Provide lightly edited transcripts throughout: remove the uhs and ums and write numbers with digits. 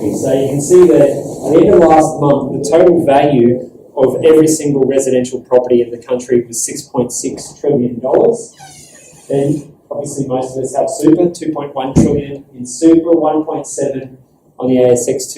So you can see that at the end of last month, the total value of every single residential property in the country was $6.6 trillion. Then obviously most of us have super, 2.1 trillion in super, 1.7 on the ASX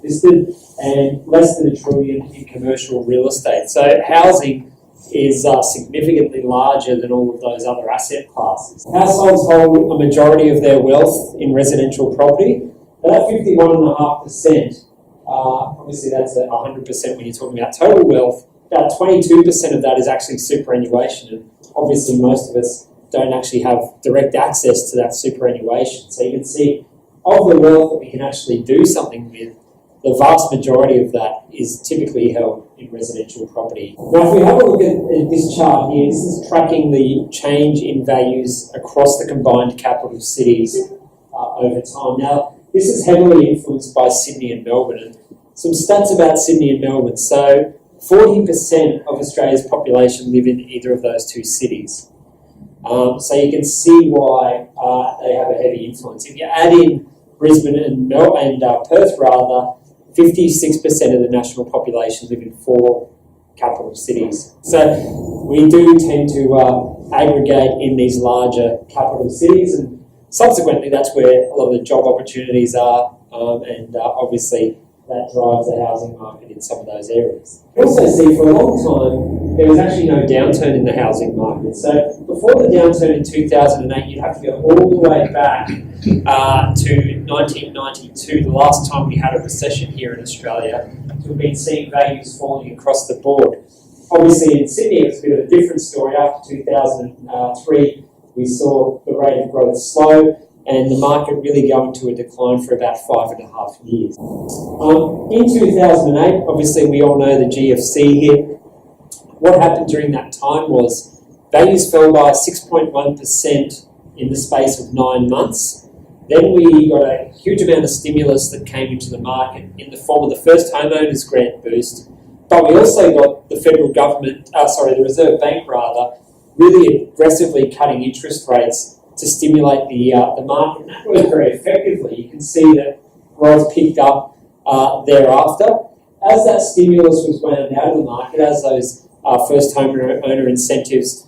listed, and less than $1 trillion in commercial real estate. So housing is significantly larger than all of those other asset classes. Households hold a majority of their wealth in residential property. That 51.5%, obviously that's 100% when you're talking about total wealth. About 22% of that is actually superannuation, and obviously most of us don't actually have direct access to that superannuation. So you can see of the wealth that we can actually do something with, the vast majority of that is typically held in residential property. Now, if we have a look at this chart here, this is tracking the change in values across the combined capital cities over time. Now, this is heavily influenced by Sydney and Melbourne. And some stats about Sydney and Melbourne. So 40% of Australia's population live in either of those two cities. So you can see why they have a heavy influence. If you add in Brisbane and Perth, rather, 56% of the national population live in 4 capital cities. So we do tend to aggregate in these larger capital cities, and subsequently that's where a lot of the job opportunities are, and obviously that drives the housing market in some of those areas. We also see for a long time there was actually no downturn in the housing market. So before the downturn in 2008, you'd have to go all the way back to 1992, the last time we had a recession here in Australia, to have been seeing values falling across the board. Obviously in Sydney it was a bit of a different story. After 2003 we saw the rate of growth slow and the market really go into a decline for about 5.5 years. In 2008, obviously we all know the GFC hit. What happened during that time was values fell by 6.1% in the space of 9 months. Then we got a huge amount of stimulus that came into the market in the form of the First Homeowners Grant boost, but we also got the federal government, the Reserve Bank rather, really aggressively cutting interest rates to stimulate the market. And that worked very effectively. You can see that growth picked up thereafter. As that stimulus was wound out of the market, as those first homeowner incentives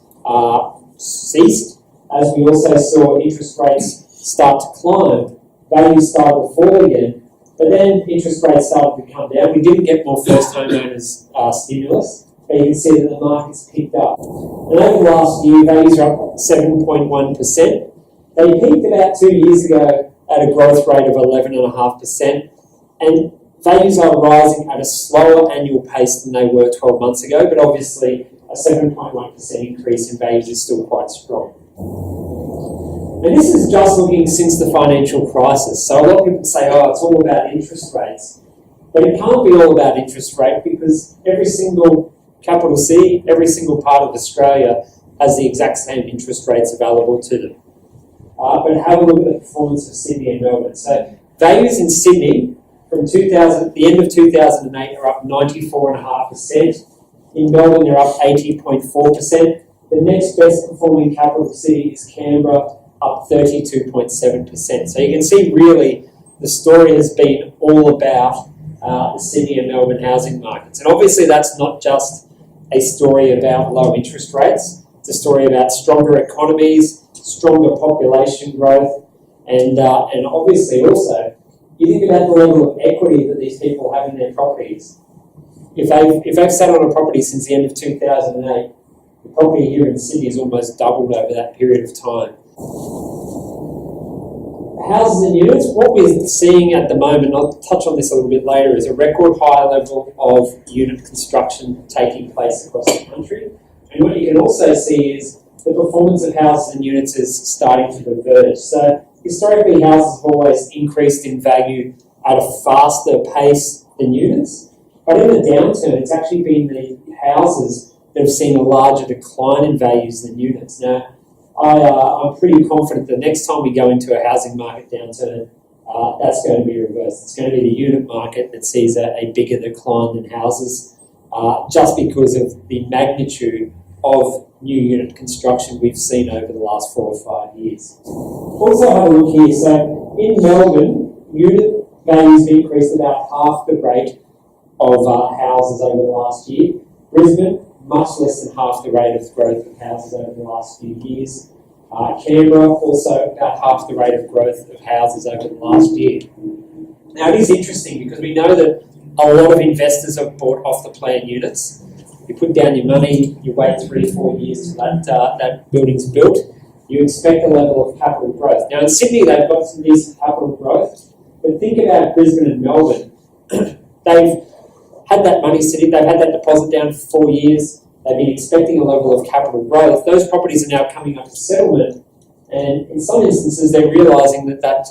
ceased, as we also saw interest rates start to climb, values started to fall again, but then interest rates started to come down. We didn't get more first homeowners stimulus, but you can see that the market's picked up. And over the last year, values are up 7.1%. They peaked about 2 years ago at a growth rate of 11.5%, and values are rising at a slower annual pace than they were 12 months ago, but obviously a 7.1% increase in values is still quite strong. And this is just looking since the financial crisis. So a lot of people say, oh, it's all about interest rates. But it can't be all about interest rate because every single capital city, every single part of Australia has the exact same interest rates available to them. But have a look at the performance of Sydney and Melbourne. So values in Sydney from the end of 2008 are up 94.5%. In Melbourne, they're up 80.4%. The next best performing capital city is Canberra, up 32.7%. So you can see really the story has been all about the Sydney and Melbourne housing markets. And obviously that's not just a story about low interest rates. It's a story about stronger economies, stronger population growth, and obviously also, you think about the level of equity that these people have in their properties. If they've sat on a property since the end of 2008, the property here in Sydney has almost doubled over that period of time. Houses and units, what we're seeing at the moment, I'll touch on this a little bit later, is a record high level of unit construction taking place across the country. And what you can also see is the performance of houses and units is starting to diverge. So historically, houses have always increased in value at a faster pace than units. But in the downturn, it's actually been the houses that have seen a larger decline in values than units. Now, I'm pretty confident the next time we go into a housing market downturn, that's going to be reversed. It's going to be the unit market that sees a bigger decline than houses, just because of the magnitude of new unit construction we've seen over the last 4 or 5 years. Also have a look here. So in Melbourne, unit values have increased about half the rate of houses over the last year. Brisbane, much less than half the rate of growth of houses over the last few years. Canberra, also about half the rate of growth of houses over the last year. Now, it is interesting because we know that a lot of investors have bought off the plan units. You put down your money, you wait 3 or 4 years till that building's built. You expect a level of capital growth. Now, in Sydney, they've got some decent capital growth, but think about Brisbane and Melbourne. They've had that money sitting, they've had that deposit down for 4 years. They've been expecting a level of capital growth. Those properties are now coming up for settlement, and in some instances they're realising that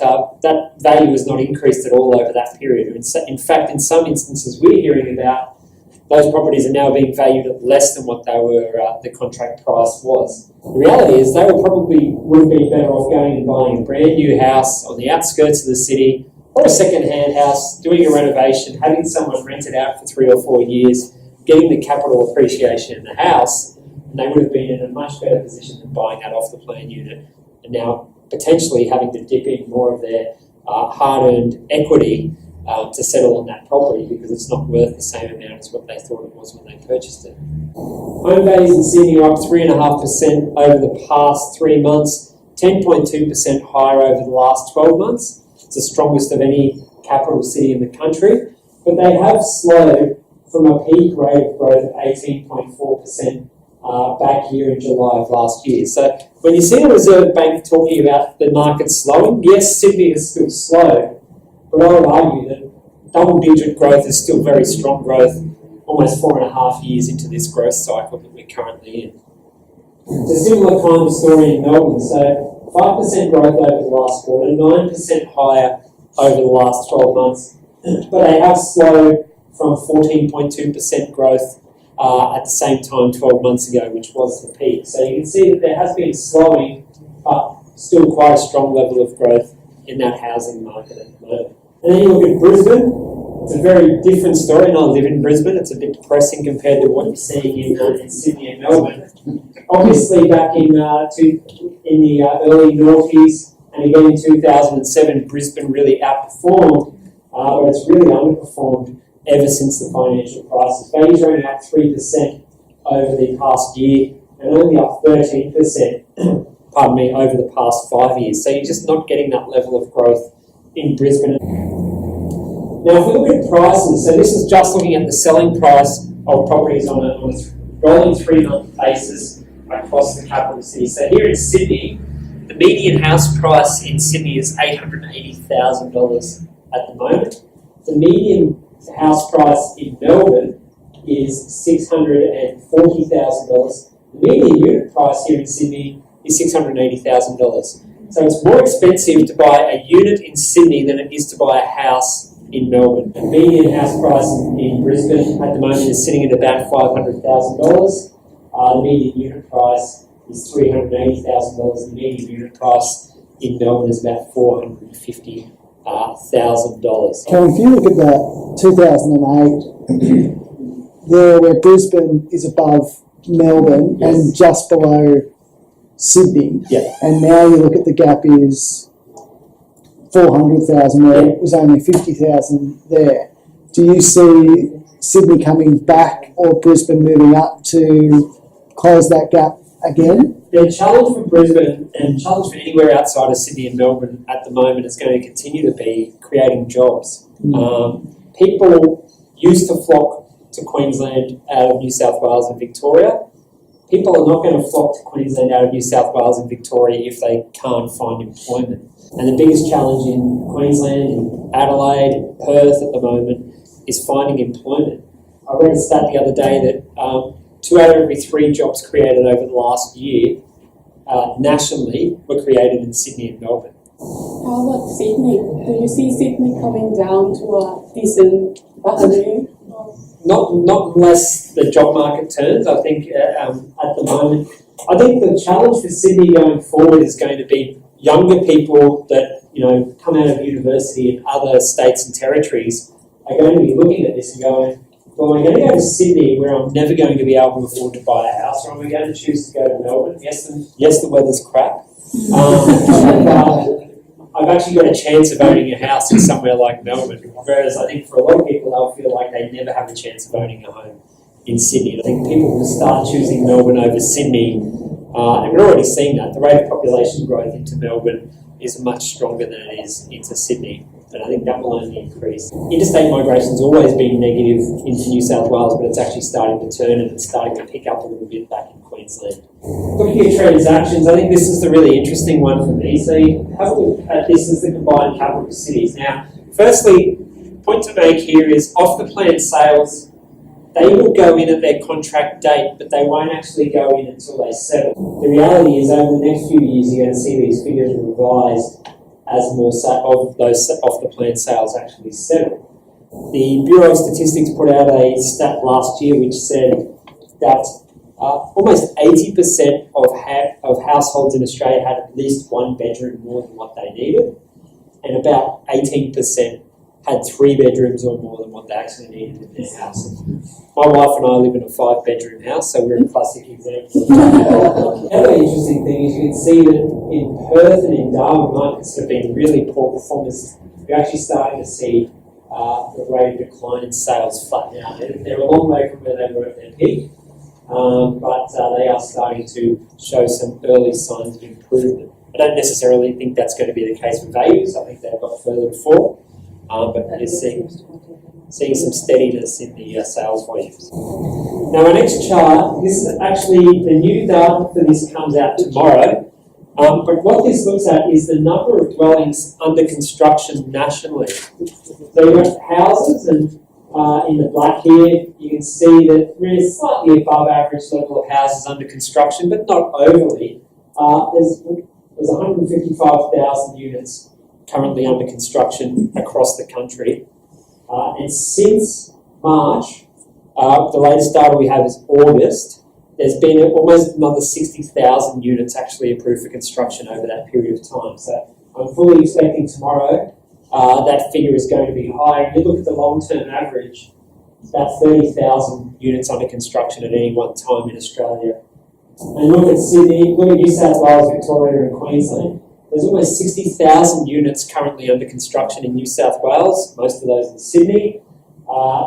value has not increased at all over that period. In fact, in some instances we're hearing about those properties are now being valued at less than what they were, the contract price was. The reality is they would be better off going and buying a brand new house on the outskirts of the city, or a second-hand house, doing a renovation, having someone rent it out for 3 or 4 years, getting the capital appreciation in the house, and they would have been in a much better position than buying that off the plan unit, and now potentially having to dip in more of their hard-earned equity to settle on that property because it's not worth the same amount as what they thought it was when they purchased it. Home values in Sydney are up 3.5% over the past 3 months, 10.2% higher over the last 12 months. It's the strongest of any capital city in the country, but they have slowed from a peak rate of growth of 18.4% back here in July of last year. So when you see the Reserve Bank talking about the market slowing, yes, Sydney is still slow, but I would argue that double-digit growth is still very strong growth, almost 4.5 years into this growth cycle that we're currently in. It's a similar kind of story in Melbourne. So 5% growth over the last quarter, 9% higher over the last 12 months, but they have slowed from 14.2% growth at the same time 12 months ago, which was the peak. So you can see that there has been slowing, but still quite a strong level of growth in that housing market at the moment. And then you look at Brisbane. It's a very different story, and I live in Brisbane. It's a bit depressing compared to what you're seeing in Sydney and Melbourne. Obviously, back in the early noughties and again in 2007, Brisbane really outperformed, but it's really underperformed ever since the financial crisis. Values are only up 3% over the past year and only up 13%, over the past 5 years. So you're just not getting that level of growth in Brisbane. Now, if we look at prices, so this is just looking at the selling price of properties on a rolling 3-month basis across the capital city. So here in Sydney, the median house price in Sydney is $880,000 at the moment. The median house price in Melbourne is $640,000. The median unit price here in Sydney is $680,000. So it's more expensive to buy a unit in Sydney than it is to buy a house in Melbourne. The median house price in Brisbane at the moment is sitting at about $500,000. The median unit price is $380,000. The median unit price in Melbourne is about $450,000. So if you look at that 2008, there where Brisbane is above Melbourne, yes, and just below Sydney, yeah, and now you look at the gap is 400,000 where it was only 50,000 there. Do you see Sydney coming back or Brisbane moving up to close that gap again? The challenge for Brisbane and challenge for anywhere outside of Sydney and Melbourne at the moment is going to continue to be creating jobs. People used to flock to Queensland out of New South Wales and Victoria. People are not going to flock to Queensland out of New South Wales and Victoria if they can't find employment. And the biggest challenge in Queensland, in Adelaide, Perth at the moment is finding employment. I read a stat the other day that 2 out of every 3 jobs created over the last year nationally were created in Sydney and Melbourne. How about Sydney? Do you see Sydney coming down to a decent value? Not unless the job market turns. I think at the moment, I think the challenge for Sydney going forward is going to be younger people that come out of university in other states and territories are going to be looking at this and going, well, I'm going to go to Sydney where I'm never going to be able to afford to buy a house, or I'm going to choose to go to Melbourne. Yes, the weather's crap. I've actually got a chance of owning a house in somewhere like Melbourne, whereas I think for a lot of people they'll feel like they never have a chance of owning a home in Sydney. I think people will start choosing Melbourne over Sydney, and we're already seeing that. The rate of population growth into Melbourne is much stronger than it is into Sydney, and I think that will only increase. Interstate migration's always been negative into New South Wales, but it's actually starting to turn and it's starting to pick up a little bit back in Queensland. Looking at transactions, I think this is the really interesting one for me. So you have a look at this as the combined capital cities. Now, firstly, point to make here is off the plan sales, they will go in at their contract date, but they won't actually go in until they settle. The reality is over the next few years, you're going to see these figures revised as more of those off the plan sales actually settle. The Bureau of Statistics put out a stat last year which said that almost 80% of households in Australia had at least one bedroom more than what they needed, and about 18% had 3 bedrooms or more than what they actually needed in their house. My wife and I live in a 5-bedroom house, so we're a classic example. The other interesting thing is you can see that in Perth and in Darwin markets that have been really poor performers, you're actually starting to see the rate of decline in sales flatten out. They're a long way from where they were at their peak, but they are starting to show some early signs of improvement. I don't necessarily think that's going to be the case with values. I think they've got further to fall. But you're seeing some steadiness in the sales volumes. Now, our next chart, this is actually the new data for this comes out tomorrow. But what this looks at is the number of dwellings under construction nationally. So you've got houses, and in the black here, you can see that we're slightly above average level of houses under construction, but not overly. There's 155,000 units currently under construction across the country. And since March, the latest data we have is August, there's been almost another 60,000 units actually approved for construction over that period of time. So I'm fully expecting tomorrow that figure is going to be higher. If you look at the long-term average, it's about 30,000 units under construction at any one time in Australia. And look at Sydney, look at New South Wales, Victoria and Queensland. There's almost 60,000 units currently under construction in New South Wales, most of those in Sydney.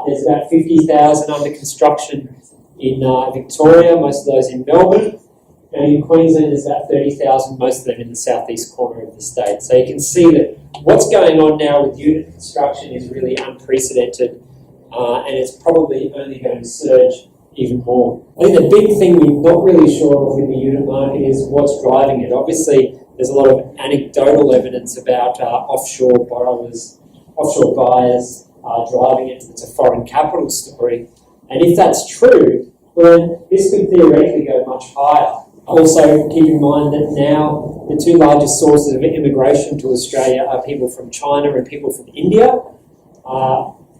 There's about 50,000 under construction in Victoria, most of those in Melbourne. And in Queensland, there's about 30,000, most of them in the southeast corner of the state. So you can see that what's going on now with unit construction is really unprecedented, and it's probably only going to surge even more. I think the big thing we're not really sure of with the unit market is what's driving it. Obviously, there's a lot of anecdotal evidence about offshore borrowers, offshore buyers driving it. It's a foreign capital story. And if that's true, well, then this could theoretically go much higher. Also, keep in mind that now the 2 largest sources of immigration to Australia are people from China and people from India.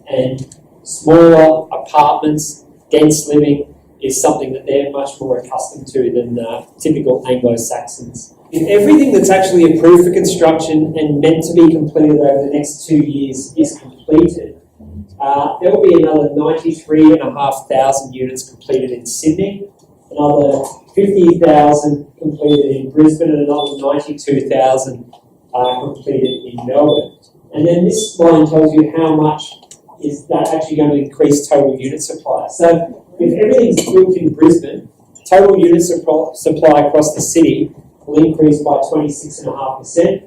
And smaller apartments, dense living is something that they're much more accustomed to than typical Anglo-Saxons. If everything that's actually approved for construction and meant to be completed over the next 2 years is completed, there will be another 93,500 units completed in Sydney, another 50,000 completed in Brisbane, and another 92,000 completed in Melbourne. And then this line tells you how much is that actually going to increase total unit supply. So if everything's built in Brisbane, total unit supply across the city will increase by 26.5%,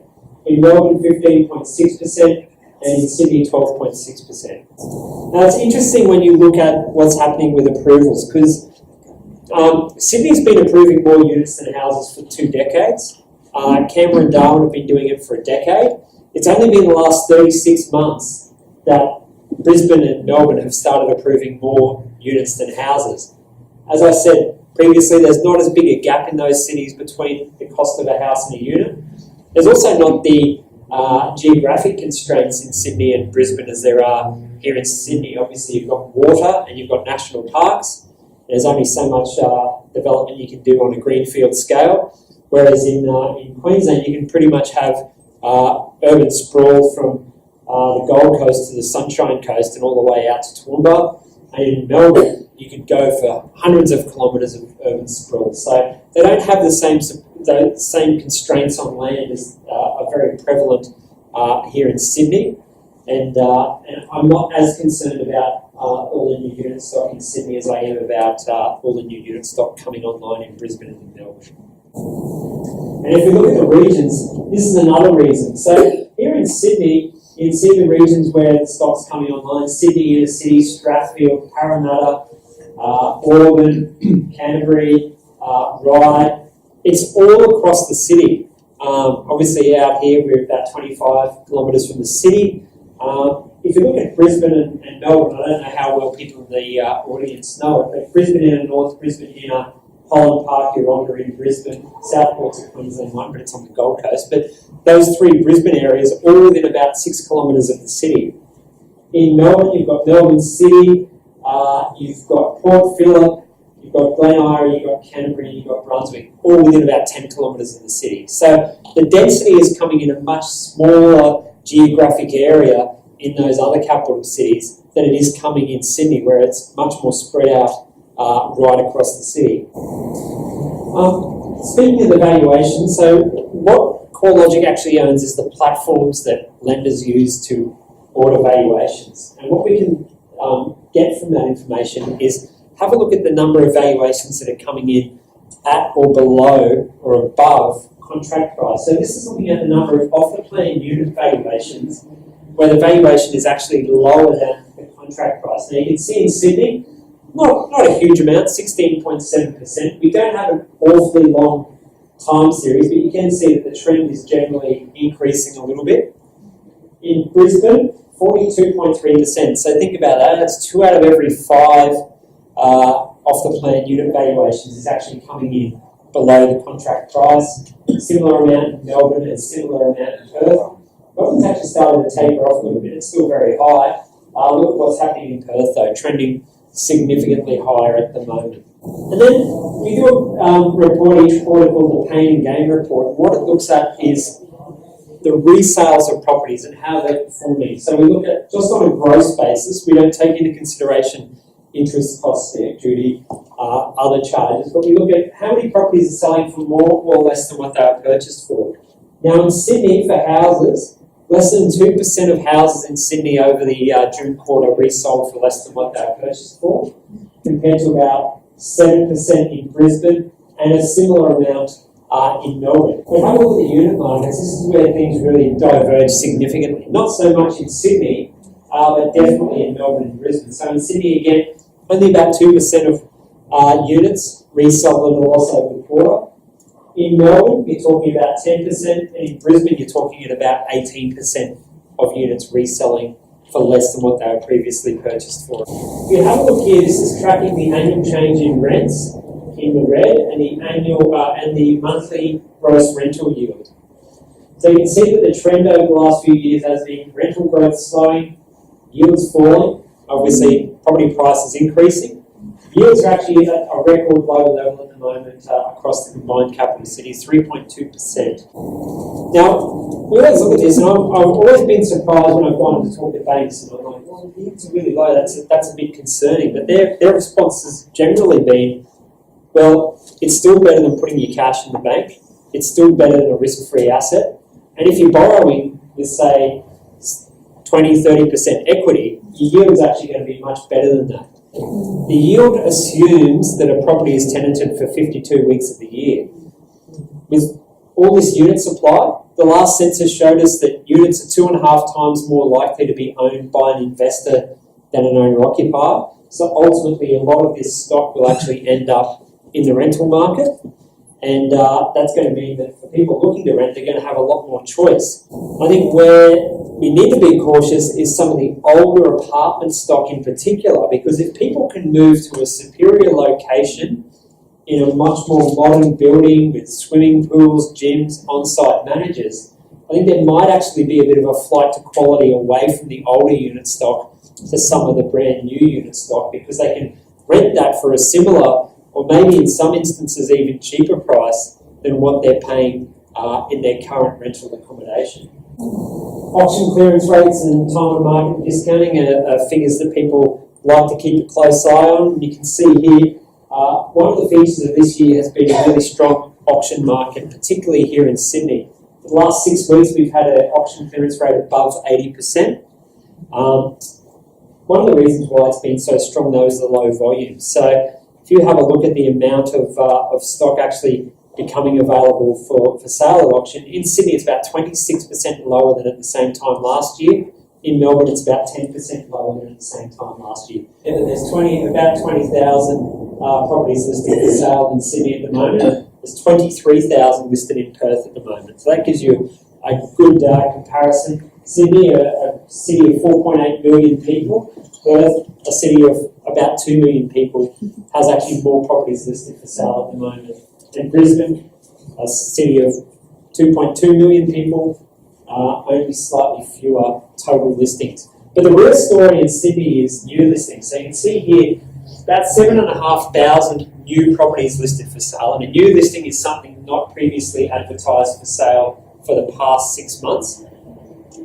in Melbourne 15.6%, and in Sydney 12.6%. Now it's interesting when you look at what's happening with approvals, because Sydney's been approving more units than houses for 2 decades. Canberra and Darwin have been doing it for a decade. It's only been the last 36 months that Brisbane and Melbourne have started approving more units than houses. As I said previously, there's not as big a gap in those cities between the cost of a house and a unit. There's also not the geographic constraints in Sydney and Brisbane as there are here in Sydney. Obviously, you've got water and you've got national parks. There's only so much development you can do on a greenfield scale, whereas in Queensland you can pretty much have urban sprawl from the Gold Coast to the Sunshine Coast and all the way out to Toowoomba. And in Melbourne, you could go for hundreds of kilometres of urban sprawl. So they don't have the same constraints on land as are very prevalent here in Sydney, and I'm not as concerned about all the new unit stock in Sydney as I am about all the new unit stock coming online in Brisbane and in Melbourne. And if we look at the regions, this is another reason. So here in Sydney, you can see the regions where the stock's coming online: Sydney Inner City, Strathfield, Parramatta, Auburn, Canterbury, Ryde. It's all across the city. Obviously out here we're about 25 kilometres from the city. If you look at Brisbane and Melbourne, I don't know how well people in the audience know it, but Brisbane Inner North, Brisbane Inner, Holland Park, Yoronga in Brisbane, Southport's a Queensland one, but it's on the Gold Coast. But those three Brisbane areas are all within about 6 kilometres of the city. In Melbourne, you've got Melbourne City, you've got Port Phillip, you've got Glen Eira, you've got Canterbury, you've got Brunswick, all within about 10 kilometres of the city. So the density is coming in a much smaller geographic area in those other capital cities than it is coming in Sydney, where it's much more spread out right across the city. Speaking of the valuation, so what Corelogic actually owns is the platforms that lenders use to order valuations. And what we can get from that information is have a look at the number of valuations that are coming in at or below or above contract price. So this is looking at the number of off-the-plan unit valuations where the valuation is actually lower than the contract price. Now you can see in Sydney, not a huge amount, 16.7%. We don't have an awfully long time series, but you can see that the trend is generally increasing a little bit. In Brisbane, 42.3%. So think about that. That's 2 out of every 5 off-the-plan unit valuations is actually coming in below the contract price. Similar amount in Melbourne and similar amount in Perth. Melbourne's actually started to taper off a little bit. It's still very high. Look at what's happening in Perth though, trending significantly higher at the moment. And then we do a report each quarter called the Pain and Gain Report. What it looks at is the resales of properties and how they're performing. So we look at just on a gross basis. We don't take into consideration interest, cost, stamp duty, other charges, but we look at how many properties are selling for more or less than what they were purchased for. Now in Sydney, for houses, less than 2% of houses in Sydney over the June quarter resold for less than what they were purchased for, compared to about 7% in Brisbane and a similar amount in Melbourne. When I look at the unit markets, this is where things really diverge significantly. Not so much in Sydney, but definitely in Melbourne and Brisbane. So in Sydney, again, only about 2% of units resold at a loss over the quarter. In Melbourne, you're talking about 10%, and in Brisbane, you're talking at about 18% of units reselling for less than what they were previously purchased for. If you have a look here, this is tracking the annual change in rents in the red and the annual and the monthly gross rental yield. So you can see that the trend over the last few years has been rental growth slowing, yields falling, obviously property prices increasing. Yields are actually at a record low level at the moment across the combined capital cities, 3.2%. Now, we always look at this, and I've always been surprised when I've gone to talk to banks, and I'm like, well, yields are really low, that's a bit concerning. But their response has generally been, well, it's still better than putting your cash in the bank, it's still better than a risk-free asset, and if you're borrowing with, say, 20-30% equity, your yield is actually going to be much better than that. The yield assumes that a property is tenanted for 52 weeks of the year. With all this unit supply, the last census showed us that units are 2.5 times more likely to be owned by an investor than an owner-occupier. So ultimately, a lot of this stock will actually end up in the rental market, and that's going to mean that for people looking to rent, they're going to have a lot more choice. I think where we need to be cautious is some of the older apartment stock in particular, because if people can move to a superior location in a much more modern building with swimming pools, gyms, on-site managers, I think there might actually be a bit of a flight to quality away from the older unit stock to some of the brand new unit stock, because they can rent that for a similar, or maybe in some instances even cheaper price than what they're paying in their current rental accommodation. Auction clearance rates and time on market discounting are figures that people like to keep a close eye on. And you can see here, one of the features of this year has been a really strong auction market, particularly here in Sydney. The the last 6 weeks, we've had an auction clearance rate above 80%. One of the reasons why it's been so strong, though, is the low volume. So if you have a look at the amount of stock actually becoming available for sale at auction, in Sydney it's about 26% lower than at the same time last year. In Melbourne it's about 10% lower than at the same time last year. And there's about 20,000 properties listed for sale in Sydney at the moment. There's 23,000 listed in Perth at the moment. So that gives you a good comparison. Sydney, a city of 4.8 million people. Perth, a city of about 2 million people, has actually more properties listed for sale at the moment. And Brisbane, a city of 2.2 million people, only slightly fewer total listings. But the real story in Sydney is new listings. So you can see here, about 7,500 new properties listed for sale. And a new listing is something not previously advertised for sale for the past 6 months.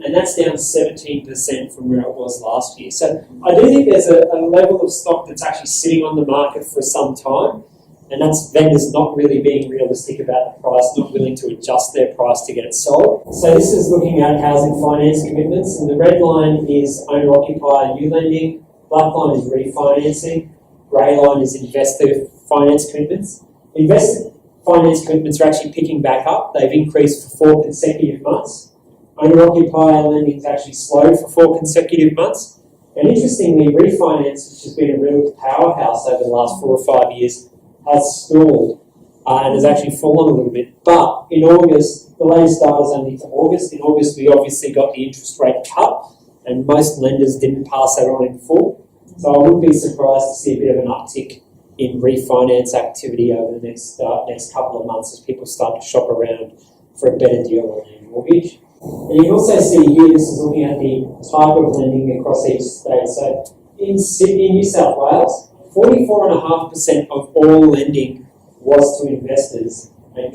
And that's down 17% from where it was last year. So I do think there's a level of stock that's actually sitting on the market for some time, and that's vendors not really being realistic about the price, not willing to adjust their price to get it sold. So this is looking at housing finance commitments, and the red line is owner-occupier new lending, black line is refinancing, grey line is investor finance commitments. Investor finance commitments are actually picking back up. They've increased for 4 consecutive months. Owner-occupier lending has actually slowed for 4 consecutive months. And interestingly, refinance, which has been a real powerhouse over the last 4 or 5 years, has stalled and has actually fallen a little bit. But in August, the latest data is only for August. In August, we obviously got the interest rate cut, and most lenders didn't pass that on in full. So I wouldn't be surprised to see a bit of an uptick in refinance activity over the next couple of months as people start to shop around for a better deal on their mortgage. And you can also see here, this is looking at the type of lending across each state. So in Sydney, New South Wales, 44.5% of all lending was to investors. And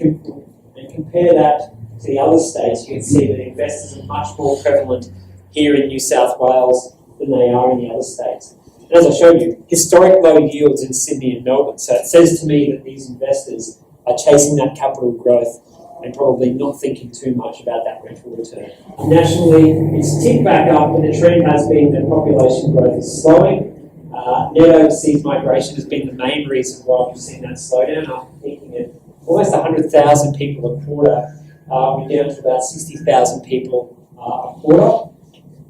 compare that to the other states, you can see that investors are much more prevalent here in New South Wales than they are in the other states. And as I showed you, historic low yields in Sydney and Melbourne. So it says to me that these investors are chasing that capital growth and probably not thinking too much about that rental return. Nationally, it's ticked back up, and the trend has been that population growth is slowing. Net overseas migration has been the main reason why we've seen that slowdown. After peaking at almost 100,000 people a quarter, we're down to about 60,000 people a quarter.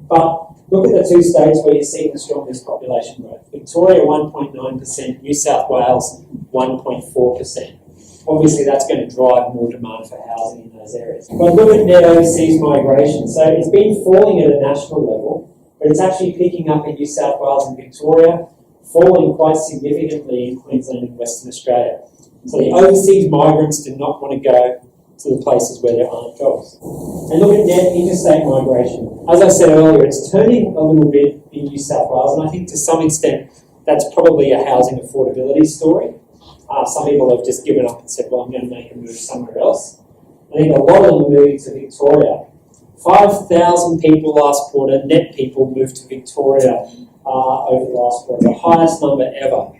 But look at the 2 states where you're seeing the strongest population growth. Victoria, 1.9%, New South Wales, 1.4%. Obviously, that's going to drive more demand for housing in those areas. But look at net overseas migration. So it's been falling at a national level, but it's actually picking up in New South Wales and Victoria, falling quite significantly in Queensland and Western Australia. So the overseas migrants do not want to go to the places where there aren't jobs. And look at net interstate migration. As I said earlier, it's turning a little bit in New South Wales, and I think to some extent that's probably a housing affordability story. Some people have just given up and said, well, I'm going to make a move somewhere else. I think a lot of them are moving to Victoria. 5,000 people last quarter, net people moved to Victoria over the last quarter, the highest number ever.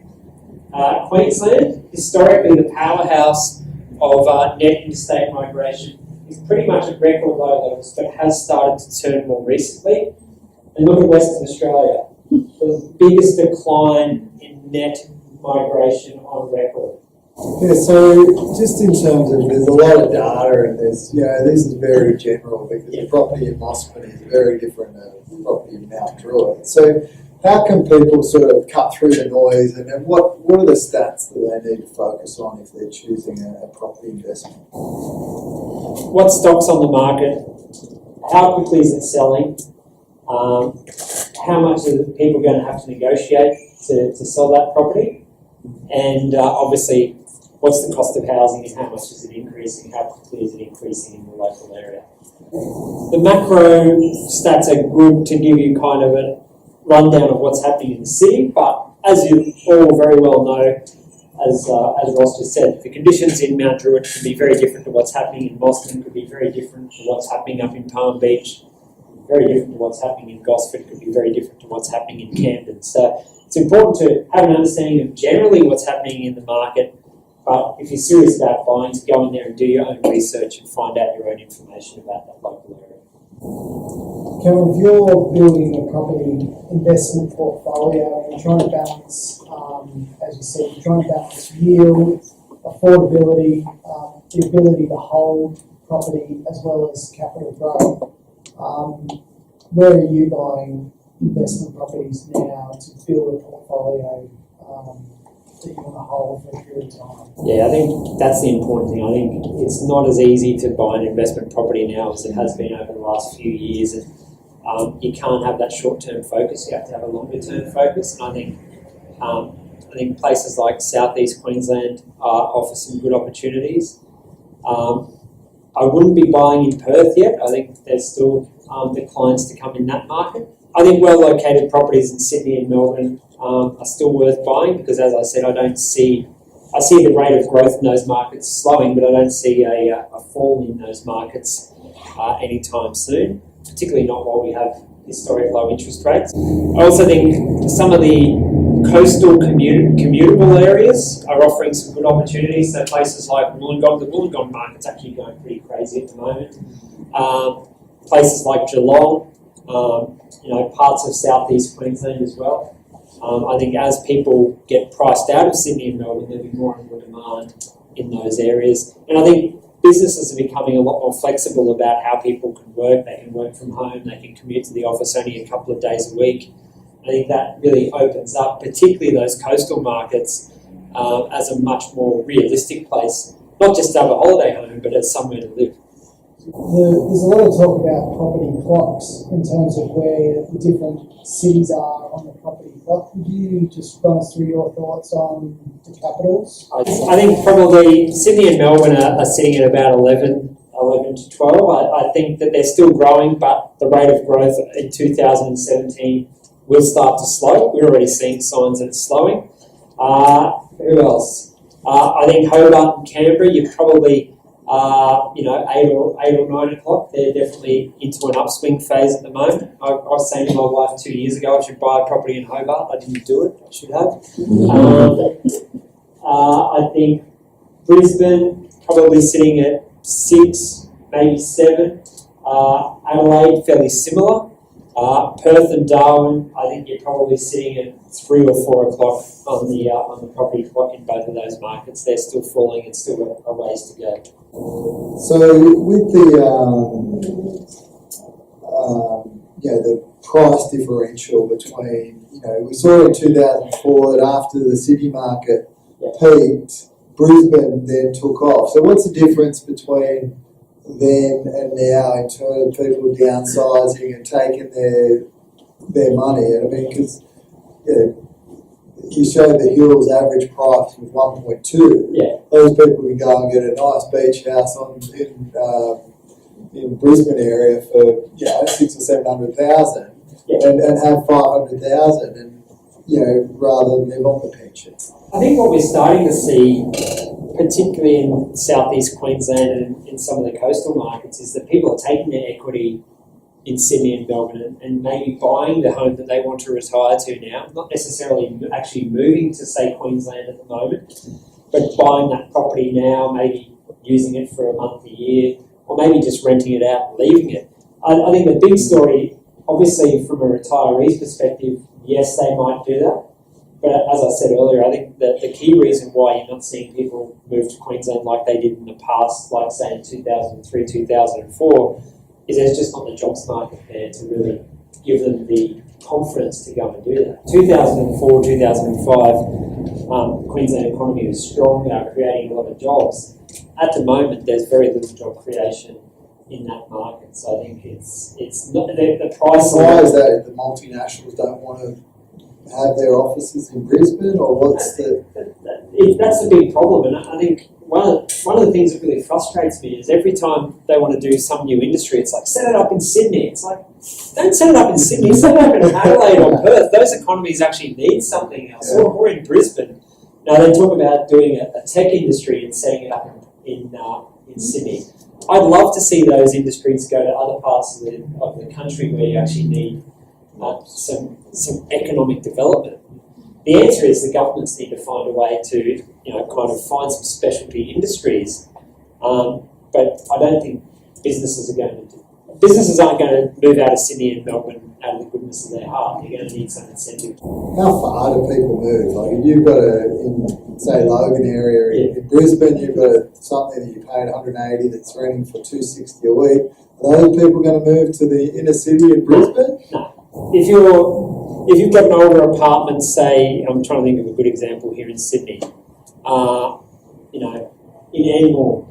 Queensland, historically the powerhouse of net interstate migration, is pretty much at record low levels, but has started to turn more recently. And look at Western Australia, the biggest decline in net migration on record. Yeah, so just in terms of, there's a lot of data, and there's, this is very general because the property in Mosman is very different than property in Mount Druitt. So how can people sort of cut through the noise, and then what are the stats that they need to focus on if they're choosing a property investment? What stock's on the market? How quickly is it selling? How much are people going to have to negotiate to sell that property? And obviously, what's the cost of housing and how much is it increasing? How quickly is it increasing in the local area? The macro stats are good to give you kind of a rundown of what's happening in the city, but as you all very well know, as Ross just said, the conditions in Mount Druitt can be very different to what's happening in Boston, could be very different to what's happening up in Palm Beach, very different to what's happening in Gosford, could be very different to what's happening in Camden. So it's important to have an understanding of generally what's happening in the market, But if you're serious about buying, to go in there and do your own research and find out your own information about that local area. Cameron, if you're building a property investment portfolio and you're trying to balance, as you said, you're trying to balance yield, affordability, the ability to hold property as well as capital growth, where are you buying investment properties now to build a portfolio that you want to hold for a period of time? Yeah, I think that's the important thing. I think it's not as easy to buy an investment property now as it has been over the last few years. And you can't have that short-term focus. You have to have a longer-term focus. And I think places like Southeast Queensland offer some good opportunities. I wouldn't be buying in Perth yet. I think there's still declines to come in that market. I think well-located properties in Sydney and Melbourne are still worth buying because, as I said, I see the rate of growth in those markets slowing, but I don't see a fall in those markets anytime soon, particularly not while we have historic low interest rates. I also think some of the coastal commutable areas are offering some good opportunities. So places like Wollongong, the Wollongong market's actually going pretty crazy at the moment. Places like Geelong, parts of Southeast Queensland as well. I think as people get priced out of Sydney and Melbourne, there'll be more and more demand in those areas. And I think businesses are becoming a lot more flexible about how people can work. They can work from home, they can commute to the office only a couple of days a week. I think that really opens up, particularly those coastal markets, as a much more realistic place, not just to have a holiday home, but as somewhere to live. There's a lot of talk about property clocks in terms of where the different cities are on the property clock. Could you just run us through your thoughts on the capitals? I think probably Sydney and Melbourne are sitting at about 11 to 12. I think that they're still growing, but the rate of growth in 2017 will start to slow. We're already seeing signs that it's slowing. Who else? I think Hobart and Canberra, you're probably 8 or 9 o'clock. They're definitely into an upswing phase at the moment. I was saying to my wife 2 years ago I should buy a property in Hobart. I didn't do it. I should have. I think Brisbane probably sitting at 6, maybe 7. Adelaide fairly similar. Perth and Darwin, I think you're probably sitting at 3 or 4 o'clock on the property clock in both of those markets. They're still falling and still a ways to go. So with the price differential between, we saw in 2004 that after the city market peaked, Brisbane then took off. So what's the difference between then and now in terms of people downsizing and taking their money? And I mean, because you showed the Hills average price was 1.2. Yeah. Those people can go and get a nice beach house in Brisbane area for 600,000 or 700,000, and have 500,000, and rather than live on the pension. I think what we're starting to see, particularly in Southeast Queensland and in some of the coastal markets, is that people are taking their equity in Sydney and Melbourne and maybe buying the home that they want to retire to now, not necessarily actually moving to, say, Queensland at the moment, but buying that property now, maybe using it for a month, a year, or maybe just renting it out and leaving it. I think the big story, obviously from a retiree's perspective, yes, they might do that. But as I said earlier, I think that the key reason why you're not seeing people move to Queensland like they did in the past, like say in 2003, 2004, is there's just not the jobs market there to really give them the confidence to go and do that. 2004, 2005, Queensland economy was strong, they were creating a lot of jobs. At the moment, there's very little job creation in that market. So I think it's not the price. Why is that? The multinationals don't want to have their offices in Brisbane, or what's the? That's the big problem, and I think one of the things that really frustrates me is every time they want to do some new industry, it's like, set it up in Sydney. It's like, don't set it up in Sydney, set it up in Adelaide or Perth. Those economies actually need something else, or in Brisbane. Now they talk about doing a tech industry and setting it up in Sydney. I'd love to see those industries go to other parts of the country where you actually need some economic development. the answer is the governments need to find a way to, kind of find some specialty industries. But I don't think businesses aren't going to move out of Sydney and Melbourne out of the goodness of their heart. They're going to need some incentive. How far do people move? Like if you've got in say Logan area in Brisbane, you've got something that you paid 180 that's renting for 260 a week. Are those people going to move to the inner city in Brisbane? No. If you've got an older apartment, say, I'm trying to think of a good example here in Sydney, in Enmore,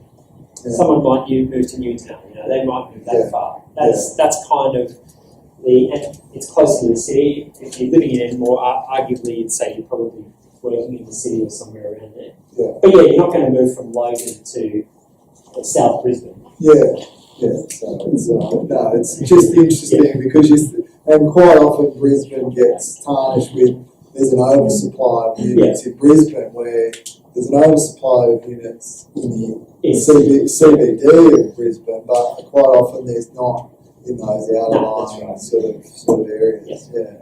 someone might move to Newtown. They might move that far. That's kind of it's close to the city. If you're living in Enmore, arguably you'd say you're probably working in the city or somewhere around there. Yeah. But you're not going to move from Logan to South Brisbane. Yeah. So it's just interesting because and quite often Brisbane gets tarnished with there's an oversupply of units in Brisbane where there's an oversupply of units in the CBD of Brisbane, but quite often there's not in those outlying sort of areas. Yes. Yeah.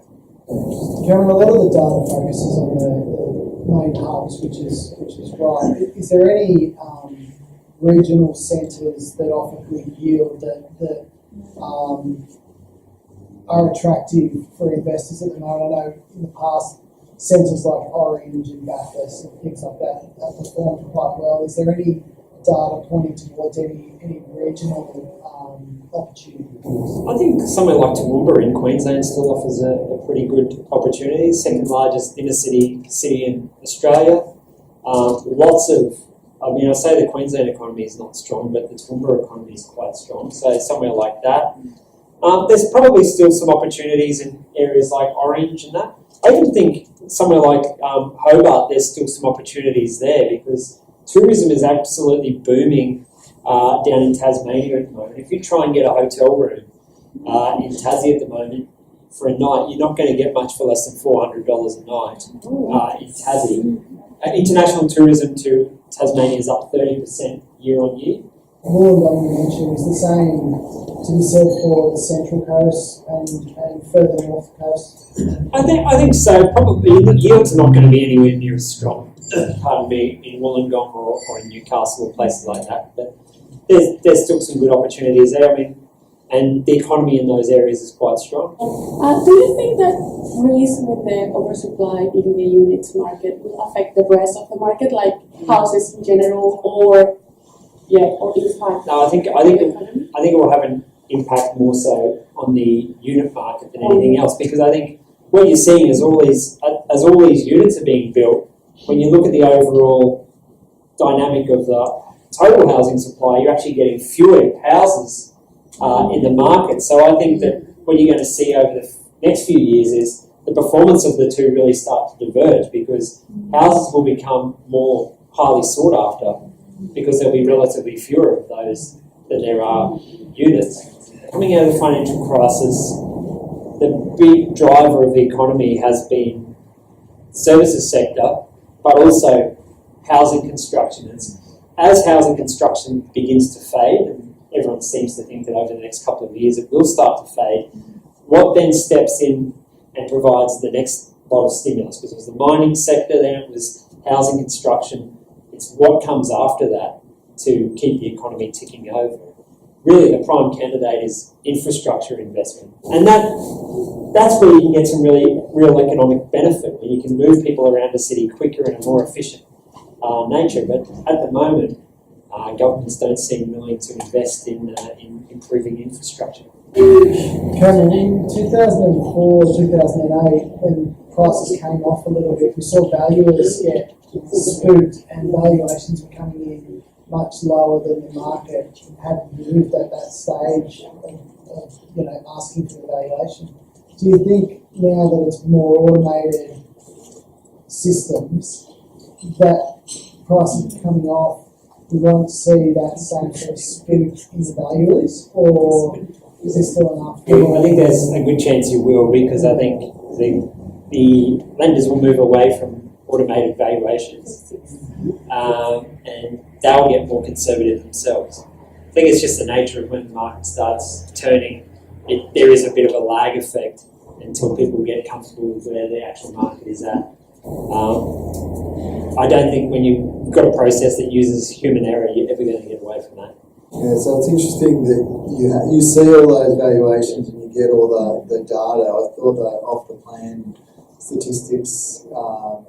Cameron, a lot of the data focuses on the main hubs, which is right. Is there any regional centres that offer good yield that are attractive for investors at the moment? I know in the past centres like Orange and Bathurst and things like that have performed quite well. Is there any data pointing towards any regional opportunities? I think somewhere like Toowoomba in Queensland still offers a pretty good opportunity. Second largest inner city in Australia. I say the Queensland economy is not strong, but the Toowoomba economy is quite strong. So somewhere like that. There's probably still some opportunities in areas like Orange and that. I even think somewhere like Hobart, there's still some opportunities there because tourism is absolutely booming down in Tasmania at the moment. If you try and get a hotel room in Tassie at the moment for a night, you're not going to get much for less than $400 a night in Tassie. International tourism to Tasmania is up 30% year on year. Wollongong, you mentioned, is the same to be said for the Central Coast and further North Coast? I think so. Probably the yields are not going to be anywhere near as strong, pardon me, in Wollongong or in Newcastle or places like that. But there's still some good opportunities there. And the economy in those areas is quite strong. Do you think that risk with the oversupply in the units market will affect the rest of the market, like houses in general, or impact? No, I think it will have an impact more so on the unit market than anything else, because I think what you're seeing is as all these units are being built, when you look at the overall dynamic of the total housing supply, you're actually getting fewer houses in the market. So I think that what you're going to see over the next few years is the performance of the two really start to diverge, because houses will become more highly sought after because there'll be relatively fewer of those than there are units. Coming out of the financial crisis, the big driver of the economy has been the services sector, but also housing construction. As housing construction begins to fade, and everyone seems to think that over the next couple of years it will start to fade, what then steps in and provides the next lot of stimulus? Because it was the mining sector, then it was housing construction. It's what comes after that to keep the economy ticking over. Really, the prime candidate is infrastructure investment. And that's where you can get some real economic benefit, where you can move people around the city quicker in a more efficient nature. But at the moment, governments don't seem willing to invest in improving infrastructure. Cameron, in 2004, 2008, when prices came off a little bit, we saw valuers get spooked and valuations were coming in much lower than the market had moved at that stage of asking for the valuation. Do you think now that it's more automated systems that prices are coming off, we won't see that same sort of spook in the valuers, or is there still enough? I think there's a good chance you will, because I think the lenders will move away from automated valuations, and they'll get more conservative themselves. I think it's just the nature of when the market starts turning, there is a bit of a lag effect until people get comfortable with where the actual market is at. I don't think when you've got a process that uses human error, you're ever going to get away from that. Yeah, so it's interesting that you see all those valuations and you get all the data. I thought that off the plan statistics,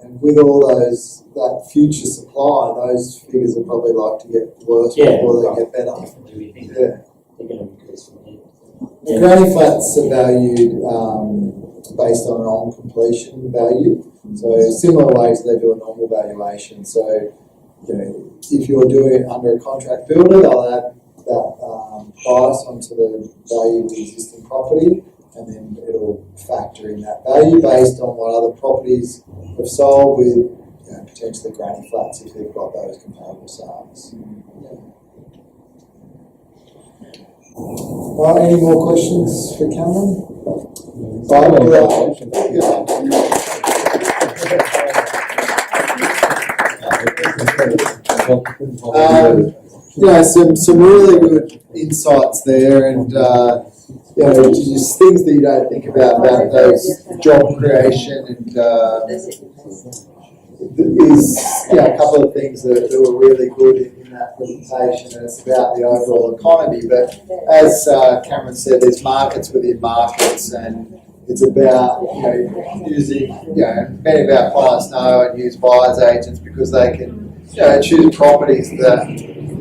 and with all those that future supply, those figures are probably like to get worse before they get better. They're going to increase from here. The granny flats are valued based on an on-completion value, so similar way to they do a normal valuation. So, you know, if you're doing it under a contract builder, they'll add that price onto the value of the existing property, and then it'll factor in that value based on what other properties have sold with, you know, potentially granny flats if they've got those comparable sales. Well, any more questions for Cameron? You know, some really good insights there, and you know, just things that you don't think about those job creation, and is, you know, a couple of things that were really good in that presentation, and it's about the overall economy. But as Cameron said, there's markets within markets, and it's about, you know, using, you know, many of our clients know and use buyer's agents because they can, you know, choose properties that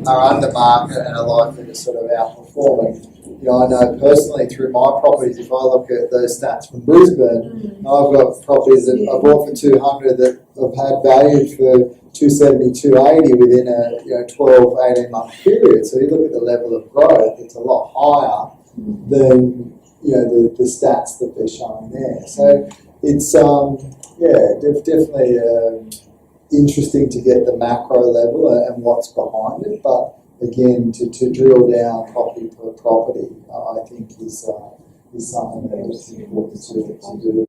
are under market and are likely to sort of outperform. And, you know, I know personally through my properties, if I look at those stats from Brisbane, I've got properties that I bought for 200 that I've had valued for 270, 280 within a, you know, 12, 18 month period. So you look at the level of growth, it's a lot higher than, you know, the stats that they're showing there. So it's definitely interesting to get the macro level and what's behind it. But again, to drill down property per property, I think is something that is important to do.